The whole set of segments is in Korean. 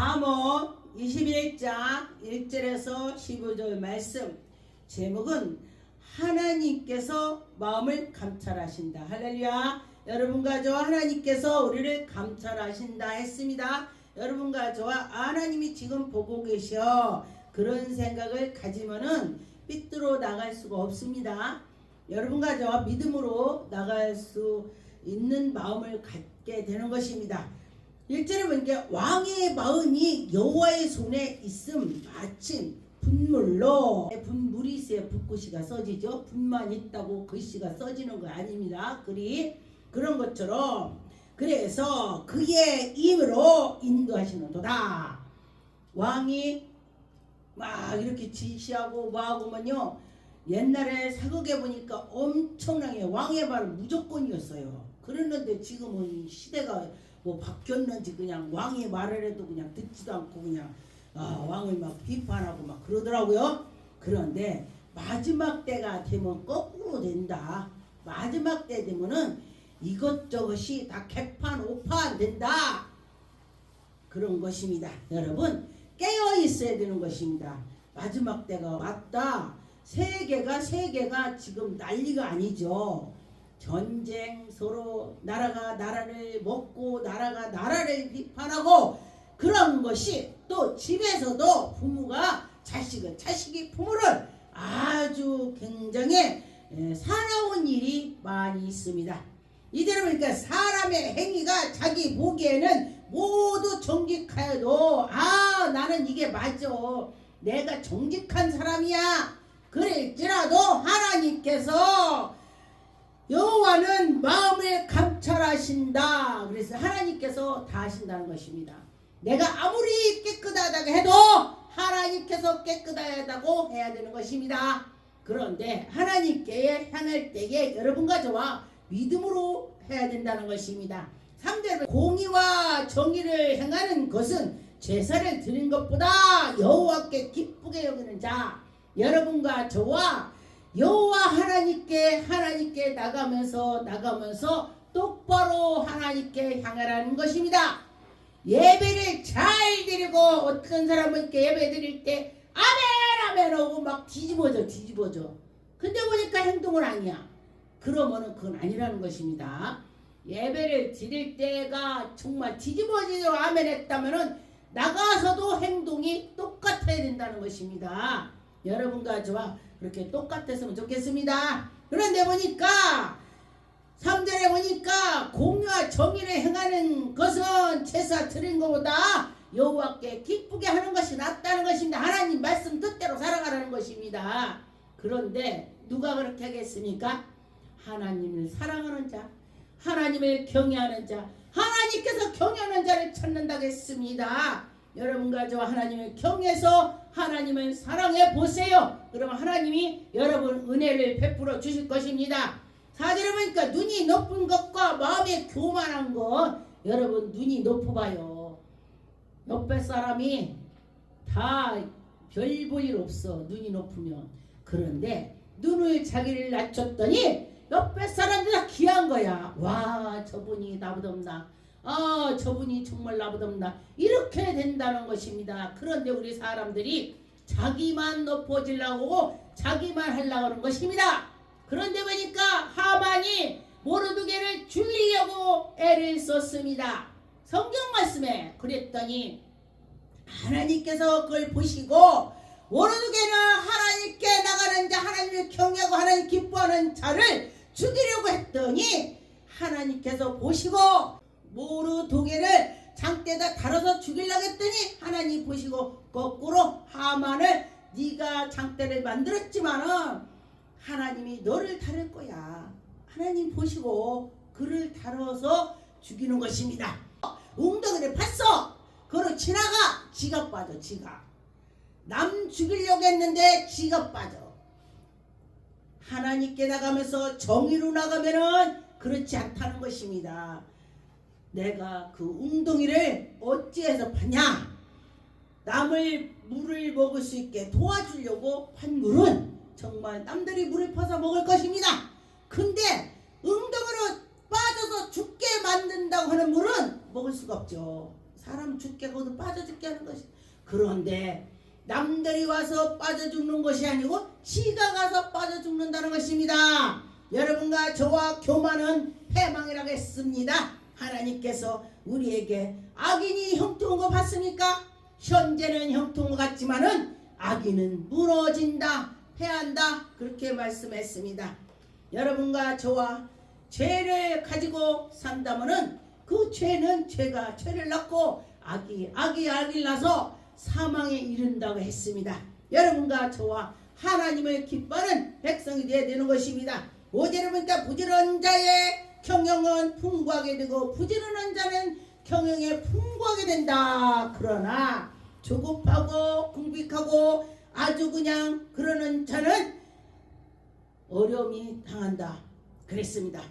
잠언 21장 1절에서 15절 말씀 제목은 하나님께서 마음을 감찰하신다. 할렐루야. 여러분과 저와 하나님께서 우리를 감찰하신다 했습니다. 여러분과 저와 하나님이 지금 보고 계셔. 그런 생각을 가지면은 삐뚤어 나갈 수가 없습니다. 여러분과 저와 믿음으로 나갈 수 있는 마음을 갖게 되는 것입니다. 1절에 보니까 왕의 마음이 여호와의 손에 있음 마침 분물로, 분물이 있어야 붓글씨가 써지죠. 분만 있다고 글씨가 써지는 거 아닙니다. 글이 그런 것처럼 그래서 그의 힘으로 인도하시는도다. 왕이 막 이렇게 지시하고 뭐하고만요, 옛날에 사극에 보니까 엄청나게 왕의 말은 무조건이었어요. 그랬는데 지금은 시대가 뭐 바뀌었는지 그냥 왕의 말을 해도 그냥 듣지도 않고 그냥 왕을 막 비판하고 막 그러더라고요. 그런데 마지막 때가 되면 거꾸로 된다. 마지막 때 되면은 이것저것이 다 개판 오판 된다. 그런 것입니다. 여러분 깨어 있어야 되는 것입니다. 마지막 때가 왔다. 세계가 지금 난리가 아니죠. 전쟁, 서로 나라가 나라를 먹고 나라가 나라를 비판하고 그런 것이, 또 집에서도 부모가 자식이 부모를 아주 굉장히 사나운 일이 많이 있습니다. 이대로 보니까 사람의 행위가 자기 보기에는 모두 정직하여도 나는 이게 맞아, 내가 정직한 사람이야 그럴지라도 하나님께서 여호와는 마음을 감찰하신다. 그래서 하나님께서 다 하신다는 것입니다. 내가 아무리 깨끗하다고 해도 하나님께서 깨끗하다고 해야 되는 것입니다. 그런데 하나님께 향할 때에 여러분과 저와 믿음으로 해야 된다는 것입니다. 3절 공의와 정의를 행하는 것은 제사를 드린 것보다 여호와께 기쁘게 여기는 자. 여러분과 저와 여호와 하나님께 나가면서 똑바로 하나님께 향하라는 것입니다. 예배를 잘 드리고, 어떤 사람은 이렇게 예배 드릴 때 아멘 하고 막 뒤집어져. 근데 보니까 행동은 아니야. 그러면은 그건 아니라는 것입니다. 예배를 드릴 때가 정말 뒤집어지도록 아멘 했다면은 나가서도 행동이 똑같아야 된다는 것입니다. 여러분과 저와 그렇게 똑같았으면 좋겠습니다. 그런데 보니까 3절에 보니까 공의와 정의를 행하는 것은 제사 드린 것보다 여호와께 기쁘게 하는 것이 낫다는 것입니다. 하나님 말씀 뜻대로 살아가라는 것입니다. 그런데 누가 그렇게 하겠습니까? 하나님을 사랑하는 자, 하나님을 경외하는 자, 하나님께서 경외하는 자를 찾는다고 했습니다. 여러분과 저와 하나님을 경외해서 하나님을 사랑해 보세요. 그러면 하나님이 여러분 은혜를 베풀어 주실 것입니다. 4절에 보니까 눈이 높은 것과 마음이 교만한 것, 여러분 눈이 높아봐요. 옆에 사람이 다 별 볼 일 없어, 눈이 높으면. 그런데 눈을 자기를 낮췄더니 옆에 사람들 다 귀한 거야. 와, 저분이 나보다 없나, 저분이 정말 나보다 없나, 이렇게 된다는 것입니다. 그런데 우리 사람들이 자기만 높아지려고 자기만 하려고 하는 것입니다. 그런데 보니까 하만이 모르드게를 죽이려고 애를 썼습니다. 성경 말씀에 그랬더니 하나님께서 그걸 보시고 모르드게는 하나님께 나가는 자, 하나님을 경외하고 하나님 기뻐하는 자를 죽이려고 했더니 하나님께서 보시고 모르드게를 장대에다 달아서 죽이려고 했더니 하나님 보시고 거꾸로 하만을 네가 장대를 만들었지만은 하나님이 너를 다룰 거야. 하나님 보시고 그를 다뤄서 죽이는 것입니다. 웅덩이를 팠어. 그로 지나가. 지가 빠져. 남 죽이려고 했는데 지가 빠져. 하나님께 나가면서 정의로 나가면은 그렇지 않다는 것입니다. 내가 그 웅덩이를 어찌해서 파냐? 남을 물을 먹을 수 있게 도와주려고 판 물은 정말 남들이 물을 퍼서 먹을 것입니다. 근데 웅덩이로 빠져서 죽게 만든다고 하는 물은 먹을 수가 없죠. 사람 죽게 거기서 빠져 죽게 하는 그런데 남들이 와서 빠져 죽는 것이 아니고 지가 가서 빠져 죽는다는 것입니다. 여러분과 저와 교만은 패망이라고 했습니다. 하나님께서 우리에게 악인이 형통한 거 봤습니까? 현재는 형통한 것 같지만은 악인은 무너진다, 패한다, 그렇게 말씀했습니다. 여러분과 저와 죄를 가지고 산다면은 그 죄는 죄를 낳고 악을 낳아서 사망에 이른다고 했습니다. 여러분과 저와 하나님을 기뻐하는 백성이 되어야 되는 것입니다. 5절에 보니까 부지런한 자의 경영은 풍부하게 되고 부지런한 자는 경영에 풍부하게 된다. 그러나 조급하고 궁핍하고 아주 그냥 그러는 자는 어려움이 당한다. 그랬습니다.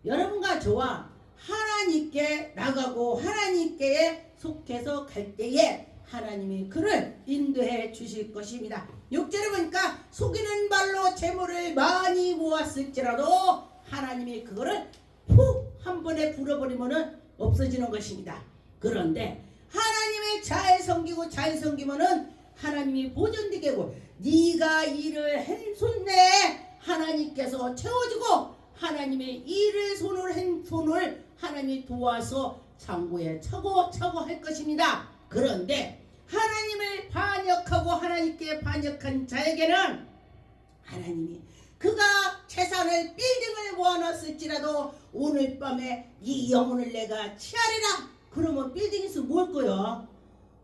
여러분과 저와 하나님께 나가고 하나님께 속해서 갈 때에 하나님이 그를 인도해 주실 것입니다. 6절에 보니까 속이는 발로 재물을 많이 모았을지라도 하나님이 그거를 푹 한 번에 불어버리면 없어지는 것입니다. 그런데 하나님의 잘 섬기고 잘 섬기면은 하나님이 보존되게 하고 네가 일을 했었네 하나님께서 채워주고 하나님의 일을 손을 하나님이 도와서 창고에 차고 할 것입니다. 그런데 하나님을 반역하고 하나님께 반역한 자에게는 하나님이 그가 재산을 빌딩을 모아놨을지라도 오늘 밤에 네 영혼을 내가 취하리라. 그러면 빌딩에서 뭘 거야?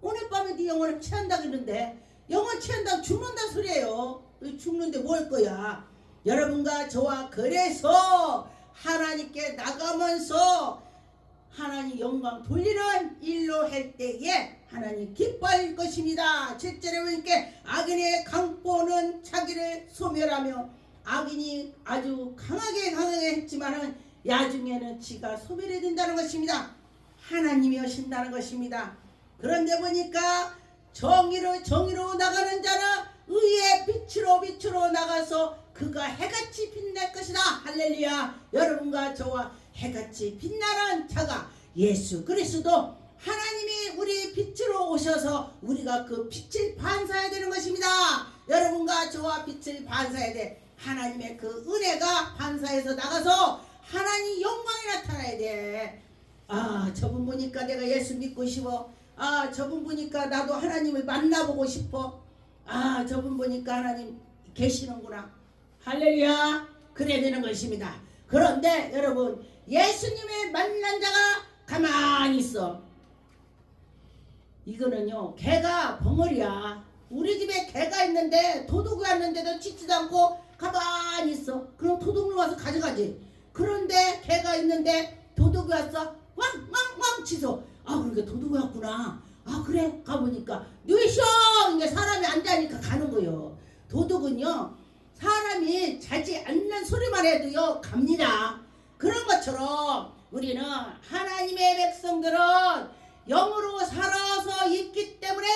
오늘 밤에 네 영혼을 취한다 그러는데 영혼 취한다고 죽는다 소리예요. 죽는데 뭘 거야? 여러분과 저와 그래서 하나님께 나가면서 하나님 영광 돌리는 일로 할 때에 하나님 기뻐할 것입니다. 7절에 보니까 악인의 강포는 자기를 소멸하며 악인이 아주 강하게 했지만은 야중에는 지가 소멸이 된다는 것입니다. 하나님이 하신다는 것입니다. 그런데 보니까 정의로 나가는 자는 의의 빛으로 나가서 그가 해같이 빛날 것이다. 할렐루야. 여러분과 저와 해같이 빛나는 자가 예수 그리스도 하나님이 우리 빛으로 오셔서 우리가 그 빛을 반사해야 되는 것입니다. 여러분과 저와 빛을 반사해야 돼. 하나님의 그 은혜가 반사해서 나가서 하나님 영광이 나타나야 돼. 아, 저분 보니까 내가 예수 믿고 싶어. 아, 저분 보니까 나도 하나님을 만나보고 싶어. 아, 저분 보니까 하나님 계시는구나. 할렐루야. 그래야 되는 것입니다. 그런데 여러분 예수님의 만난 자가 가만히 있어. 이거는요 개가 벙어리야. 우리 집에 개가 있는데 도둑이 왔는데도 짖지도 않고 가만히 있어. 그럼 도둑을 와서 가져가지. 그런데 개가 있는데 도둑이 왔어. 왕왕왕 짖어. 아 그러니까 도둑이 왔구나. 아 그래 가보니까 누이쇼 이게 사람이 앉아니까 가는 거요. 도둑은요 사람이 자지 않는 소리만 해도요 갑니다. 그런 것처럼 우리는 하나님의 백성들은 영으로 살아서 있기 때문에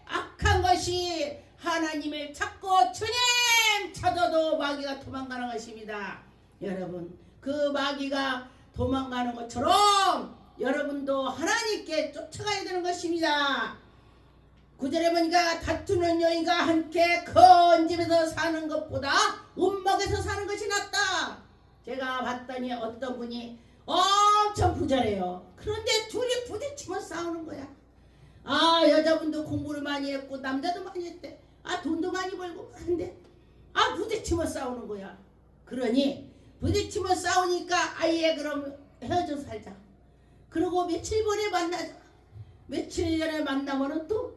악한 것이 하나님을 찾고 주님 찾아도 마귀가 도망가는 것입니다. 여러분 그 마귀가 도망가는 것처럼 여러분도 하나님께 쫓아가야 되는 것입니다. 9절에 보니까 다투는 여인과 함께 큰 집에서 사는 것보다 운목에서 사는 것이 낫다. 제가 봤더니 어떤 분이 엄청 부자래요. 그런데 둘이 부딪히면 싸우는 거야. 아 여자분도 공부를 많이 했고 남자도 많이 했대. 아 돈도 많이 벌고 그런데 아 부딪히면 싸우는 거야. 그러니 부딪히면 싸우니까 아예 그럼 헤어져 살자. 그리고 며칠 전에 만나자. 며칠 전에 만나면은 또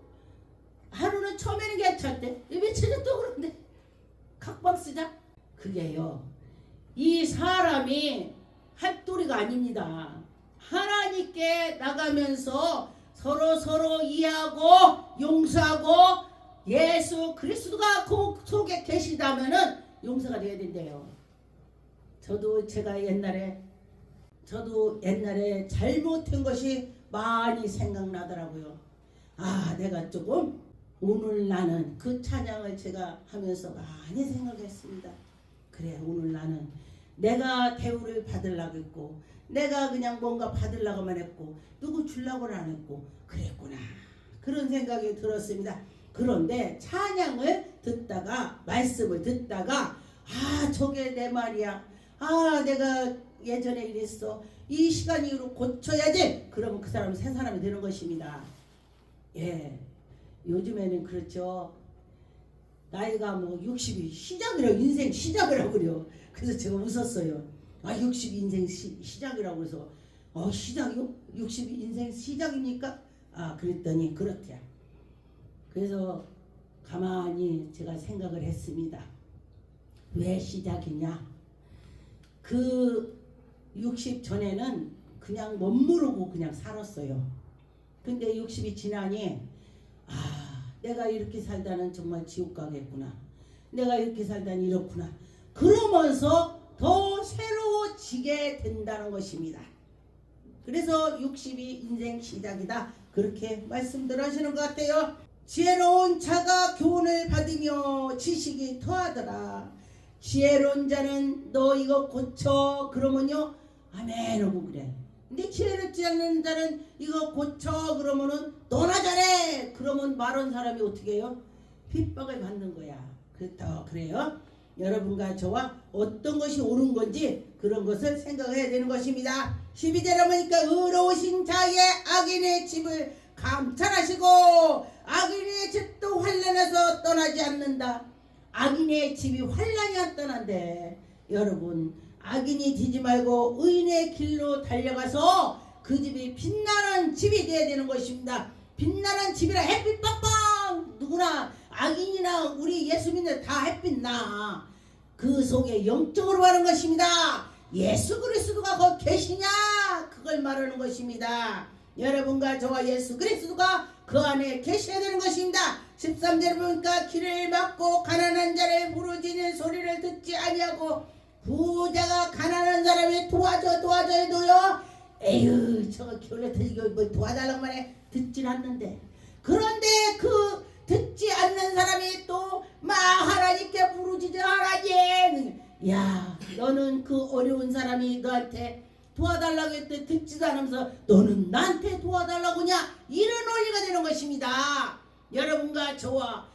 하루는 처음에는 괜찮대. 며칠 전에 또 그런데 각방 쓰자. 그게요 이 사람이 핫도리가 아닙니다. 하나님께 나가면서 서로 이해하고 용서하고 예수 그리스도가 그 속에 계시다면은 용서가 되어야 된대요. 저도 옛날에 잘못한 것이 많이 생각나더라고요. 아 내가 조금 오늘 나는 그 찬양을 제가 하면서 많이 생각했습니다. 그래 오늘 나는 내가 대우를 받으려고 했고 내가 그냥 뭔가 받으려고만 했고 누구 주려고는 안 했고 그랬구나. 그런 생각이 들었습니다. 그런데 찬양을 듣다가 말씀을 듣다가 저게 내 말이야. 내가 예전에 이랬어. 이 시간 이후로 고쳐야지. 그러면 그 사람은 새 사람이 되는 것입니다. 예, 요즘에는 그렇죠. 나이가 뭐 60이 시작이라고, 인생 시작이라고 그래요. 그래서 제가 웃었어요. 60이 인생 시작이라고 해서 시작이요? 60이 인생 시작입니까? 그랬더니 그렇대요. 그래서 가만히 제가 생각을 했습니다. 왜 시작이냐? 그 60 전에는 그냥 멋모르고 그냥 살았어요. 근데 60이 지나니 내가 이렇게 살다는 정말 지옥 가겠구나. 내가 이렇게 살다니 이렇구나. 그러면서 더 새로워지게 된다는 것입니다. 그래서 60이 인생 시작이다. 그렇게 말씀들 하시는 것 같아요. 지혜로운 자가 교훈을 받으며 지식이 더하더라. 지혜로운 자는 너 이거 고쳐 그러면요 아멘 하고 그래. 근데 지혜롭지 않는 자는 이거 고쳐 그러면은 너나 잘해 그러면 말한 사람이 어떻게 해요? 핍박을 받는 거야. 그래요. 여러분과 저와 어떤 것이 옳은 건지 그런 것을 생각해야 되는 것입니다. 12절에 보니까 의로우신 자의 악인의 집을 감찰하시고 악인의 집도 환난에서 떠나지 않는다. 악인의 집이 환난이 안 떠난대. 여러분 악인이 되지 말고 의인의 길로 달려가서 그 집이 빛나는 집이 되어야 되는 것입니다. 빛나는 집이라 햇빛 빵빵 누구나 악인이나 우리 예수 믿는 다 햇빛 나. 그 속에 영적으로 가는 것입니다. 예수 그리스도가 거기 계시냐 그걸 말하는 것입니다. 여러분과 저와 예수 그리스도가 그 안에 계셔야 되는 것입니다. 13절에 보니까 길을 막고 가난한 자를 부르짖는 소리를 듣지 아니하고 부자가 가난한 사람이 도와줘 해도요 에휴 저거 겨울에 이거 뭐 도와달라고 말해 듣질 않는데. 그런데 그 듣지 않는 사람이 또 막 하나님께 부르짖어 하나님 야 너는 그 어려운 사람이 너한테 도와달라고 했더니 듣지도 않으면서 너는 나한테 도와달라고냐 이런 논리가 되는 것입니다. 여러분과 저와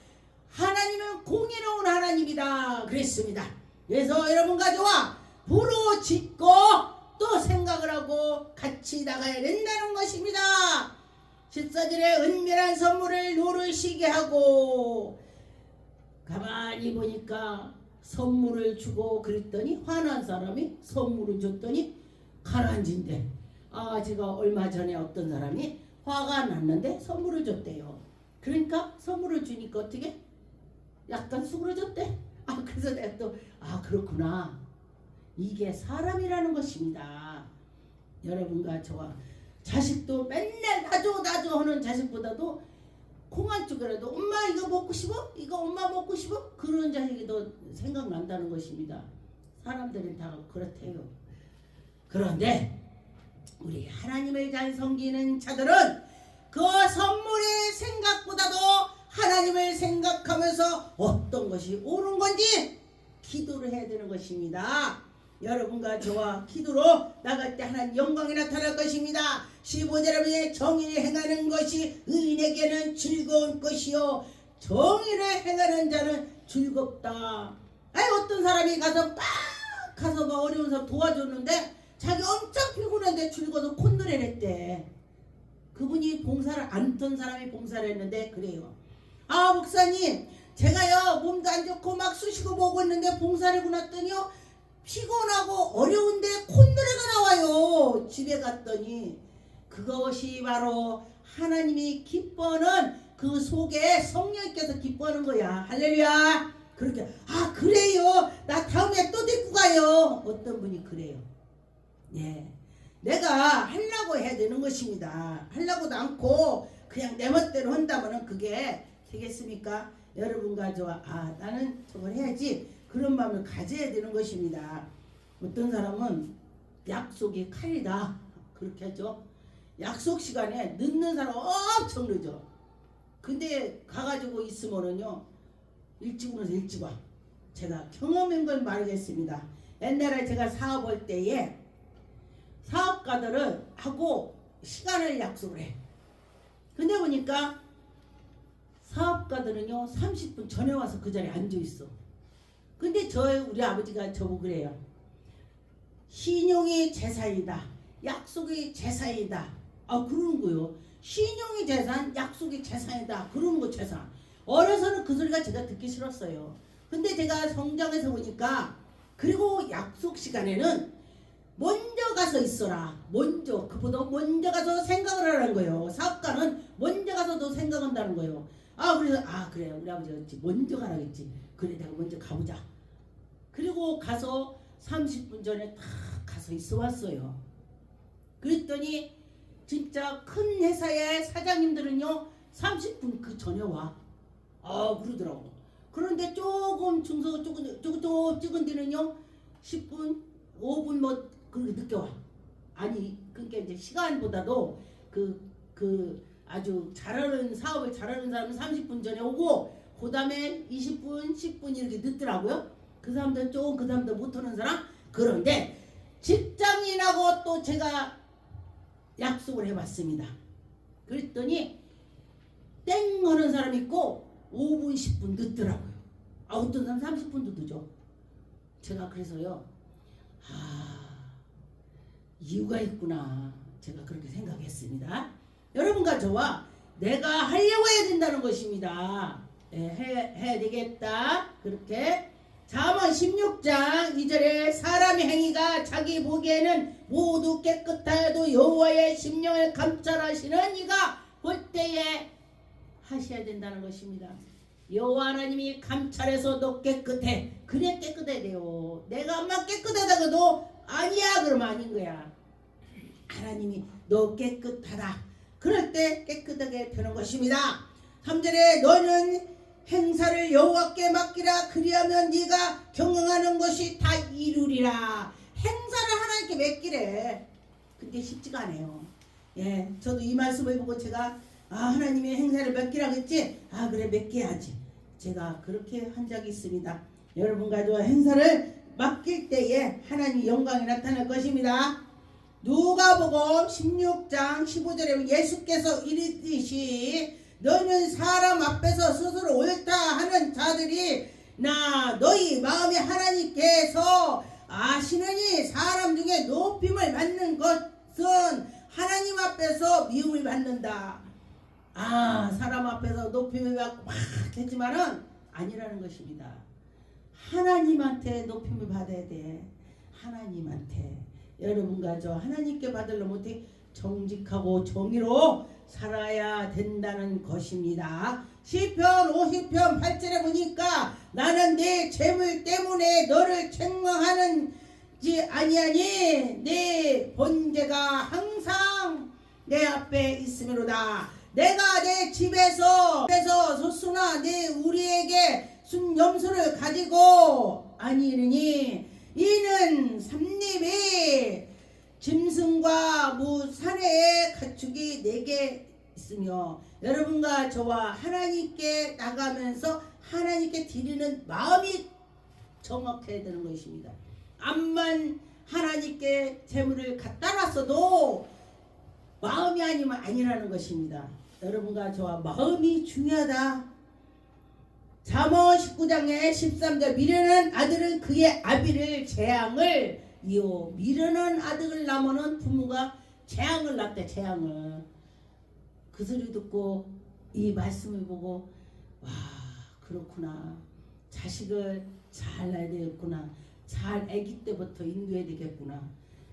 하나님은 공의로운 하나님이다 그랬습니다. 그래서 여러분과 저와 부르짖고 또 생각을 하고 같이 나가야 된다는 것입니다. 14절에 은밀한 선물을 노르시게 하고 가만히 보니까 선물을 주고 그랬더니 화난 사람이 선물을 줬더니 가라앉은데 제가 얼마 전에 어떤 사람이 화가 났는데 선물을 줬대요. 그러니까 선물을 주니까 어떻게 약간 수그러졌대. 그래서 내가 또 그렇구나 이게 사람이라는 것입니다. 여러분과 저와 자식도 맨날 나줘 하는 자식보다도 콩 한 쪽이라도 엄마 이거 먹고 싶어? 이거 엄마 먹고 싶어? 그런 자식이 더 생각난다는 것입니다. 사람들은 다 그렇대요. 그런데 우리 하나님을 잘 섬기는 자들은 그 선물의 생각보다도 하나님을 생각하면서 어떤 것이 옳은 건지 기도를 해야 되는 것입니다. 여러분과 저와 기도로 나갈 때 하나님 영광이 나타날 것입니다. 15절에 보면 정의를 행하는 것이 의인에게는 즐거운 것이요 정의를 행하는 자는 즐겁다. 어떤 사람이 가서 막 어려운 사람 도와줬는데 자기 엄청 피곤한데 즐거워서 콧노래를 했대. 그분이 봉사를 안 했던 사람이 봉사를 했는데 그래요. 목사님 제가요 몸도 안 좋고 막 쑤시고 보고 있는데 봉사를 하고 났더니요 피곤하고 어려운데 콧노래가 나와요. 집에 갔더니 그것이 바로 하나님이 기뻐하는 그 속에 성령께서 기뻐하는 거야. 할렐루야. 그렇게 그래요 나 다음에 또 데리고 가요. 어떤 분이 그래요. 내가 하려고 해야 되는 것입니다. 하려고도 않고 그냥 내 멋대로 한다면 그게 되겠습니까? 여러분과 저와 나는 저걸 해야지 그런 마음을 가져야 되는 것입니다. 어떤 사람은 약속이 칼이다 그렇게 하죠. 약속 시간에 늦는 사람 엄청 늦어. 근데 가가지고 있으면은요 일찍 오면서 일찍 와. 제가 경험한 걸 말하겠습니다. 옛날에 제가 사업할 때에 사업가들은 하고 시간을 약속을 해. 근데 보니까 사업가들은요 30분 전에 와서 그 자리에 앉아 있어. 근데 우리 아버지가 저보고 그래요. 신용이 재산이다. 약속이 재산이다. 그러는 거요. 신용이 재산, 약속이 재산이다. 그러는 거 재산. 어려서는 그 소리가 제가 듣기 싫었어요. 근데 제가 성장해서 보니까 그리고 약속 시간에는 먼저 가서 있어라. 먼저 그보다 먼저 가서 생각을 하라는 거예요. 사업가는 먼저 가서 더 생각한다는 거예요. 그래서 그래요. 우리 아버지가 그랬지. 먼저 가라겠지. 그래 내가 먼저 가보자. 그리고 가서 30분 전에 딱 가서 있어 왔어요. 그랬더니 진짜 큰 회사의 사장님들은요 30분 그 전에 와. 그러더라고. 그런데 조금 중소 조금 찍은 데는요 10분 5분 뭐 그렇게 늦게 와. 그러니까 이제 시간보다도 그 아주 잘하는 사업을 잘하는 사람은 30분 전에 오고 그 다음에 20분 10분 이렇게 늦더라고요. 그 사람들 조금 그 사람들 못하는 사람. 그런데 직장인하고 또 제가 약속을 해봤습니다. 그랬더니 땡 하는 사람 있고 5분 10분 늦더라고요. 어떤 사람 30분도 늦어. 제가 그래서요 이유가 있구나 제가 그렇게 생각했습니다. 여러분과 저와 내가 하려고 해야 된다는 것입니다. 해야 되겠다. 그렇게 잠언 16장 2절에 사람의 행위가 자기 보기에는 모두 깨끗하여도 여호와의 심령을 감찰하시는 이가 볼 때에 하셔야 된다는 것입니다. 여호와 하나님이 감찰해서 너 깨끗해. 그래 깨끗해야 돼요. 내가 엄마 깨끗하다 그래도 아니야 그러면 아닌 거야. 하나님이 너 깨끗하다. 그럴 때 깨끗하게 되는 것입니다. 3절에 너는 행사를 여호와께 맡기라. 그리하면 네가 경영하는 것이 다 이루리라. 행사를 하나님께 맡기래. 근데 쉽지가 않아요. 저도 이 말씀을 보고 제가 하나님의 행사를 맡기라 그랬지. 그래 맡겨야지. 제가 그렇게 한 적이 있습니다. 여러분과 저 행사를 맡길 때에 하나님 영광이 나타날 것입니다. 누가복음 16장 15절에 예수께서 이르듯이 너는 사람 앞에서 스스로 옳다 하는 자들이 너희 마음에 하나님께서 아시느니 사람 중에 높임을 받는 것은 하나님 앞에서 미움을 받는다. 사람 앞에서 높임을 받고 막 했지만은 아니라는 것입니다. 하나님한테 높임을 받아야 돼. 하나님한테. 여러분과 저 하나님께 받으려면 어떻게 정직하고 정의로 살아야 된다는 것입니다. 시편 50편 8절에 보니까 나는 내 재물 때문에 너를 책망하는지 아니하니 내 번제가 항상 내 앞에 있음이로다. 내가 내 집에서 소수나 내 우리에게 순염소를 가지고 아니르니 이는 삼립이 짐승과 무사내의 가축이 내게 있으며 여러분과 저와 하나님께 나가면서 하나님께 드리는 마음이 정확해야 되는 것입니다. 암만 하나님께 재물을 갖다 놨어도 마음이 아니면 아니라는 것입니다. 여러분과 저와 마음이 중요하다. 잠언 19장의 13절 미련한 아들은 그의 아비를 재앙을 이어 미련한 아들을 낳으면 부모가 재앙을 낳대. 재앙을. 그 소리 듣고 이 말씀을 보고 그렇구나. 자식을 잘 낳아야 되겠구나. 잘 아기 때부터 인도해야 되겠구나.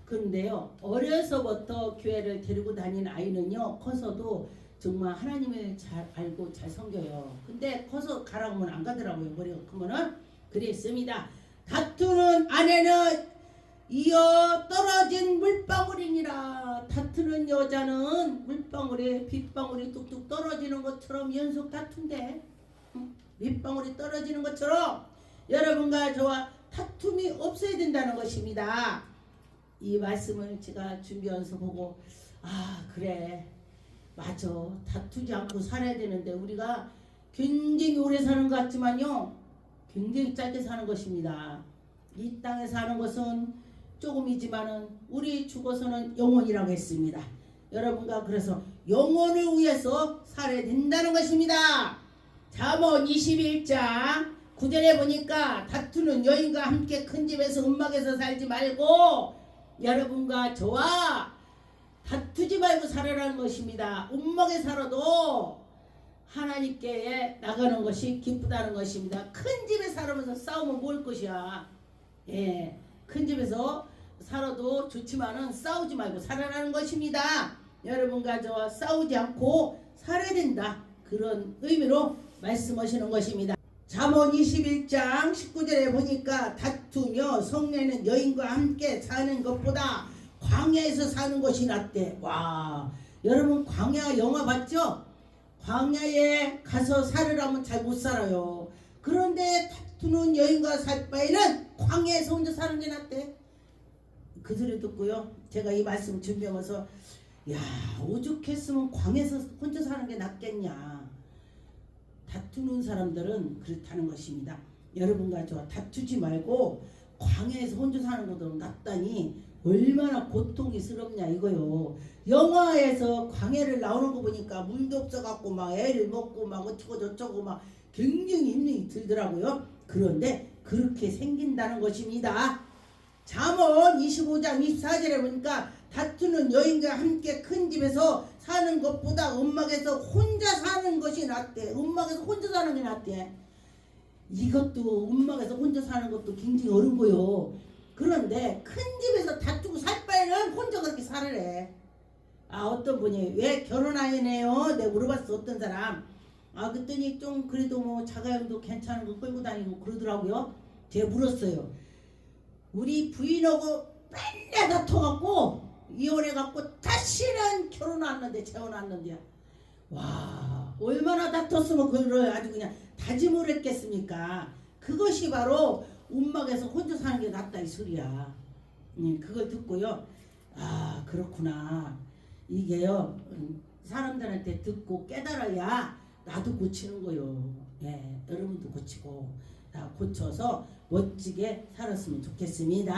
그런데요 어려서부터 교회를 데리고 다니는 아이는요 커서도 정말 하나님을 잘 알고 잘 섬겨요. 근데 커서 가라고 하면 안 가더라고요. 머리가 크면은. 그랬습니다. 다투는 아내는 이어 떨어진 물방울이니라. 다투는 여자는 물방울에 빗방울이 뚝뚝 떨어지는 것처럼 연속 다툰대. 빗방울이 떨어지는 것처럼 여러분과 저와 다툼이 없어야 된다는 것입니다. 이 말씀을 제가 준비하면서 보고 그래 맞아. 다투지 않고 살아야 되는데 우리가 굉장히 오래 사는 것 같지만요 굉장히 짧게 사는 것입니다. 이 땅에 사는 것은 조금이지만은 우리 죽어서는 영원이라고 했습니다. 여러분과 그래서 영원을 위해서 살아야 된다는 것입니다. 잠언 21장 9절에 보니까 다투는 여인과 함께 큰 집에서 움막에서 살지 말고 여러분과 저와 다투지 말고 살아라는 것입니다. 움막에 살아도 하나님께 나가는 것이 기쁘다는 것입니다. 큰 집에 살면서 싸우면 뭘 것이야. 예, 큰 집에서 살아도 좋지만은 싸우지 말고 살아라는 것입니다. 여러분과 저와 싸우지 않고 살아야 된다. 그런 의미로 말씀하시는 것입니다. 잠언 21장 19절에 보니까 다투며 성내는 여인과 함께 사는 것보다 광야에서 사는 것이 낫대. 와, 여러분 광야 영화 봤죠? 광야에 가서 살으라면 잘 못 살아요. 그런데 다투는 여인과 살 바에는 광야에서 혼자 사는 게 낫대. 그 소리 듣고요, 제가 이 말씀 준비하면서 야, 오죽했으면 광야에서 혼자 사는 게 낫겠냐. 다투는 사람들은 그렇다는 것입니다. 여러분과 저와 다투지 말고 광야에서 혼자 사는 것도 낫다니 얼마나 고통이스럽냐 이거요. 영화에서 광야를 나오는 거 보니까 물도 없어갖고 막 애를 먹고 막 어쩌고 저쩌고 막 굉장히 힘이 들더라고요. 그런데 그렇게 생긴다는 것입니다. 잠언 25장 24절에 보니까 다투는 여인과 함께 큰 집에서 사는 것보다 움막에서 혼자 사는 것이 낫대. 움막에서 혼자 사는 게 낫대. 이것도 움막에서 혼자 사는 것도 굉장히 어려운 거요. 그런데 큰 집에서 다투고 살 바에는 혼자 그렇게 살으래. 아, 어떤 분이 왜 결혼 안 해요? 내가 물어봤어. 어떤 사람. 아, 그랬더니 좀 그래도 뭐 자가용도 괜찮은 거 끌고 다니고 그러더라고요. 제가 물었어요. 우리 부인하고 맨날 다퉈갖고 이혼해갖고 다시는 결혼 안 했는데 재혼 안 했는데, 와, 얼마나 다퉜으면 그걸 아주 그냥 다짐을 했겠습니까? 그것이 바로 움막에서 혼자 사는 게 낫다 이 소리야. 그걸 듣고요, 아, 그렇구나. 이게요, 사람들한테 듣고 깨달아야 나도 고치는 거요. 예, 여러분도 고치고 다 고쳐서 멋지게 살았으면 좋겠습니다.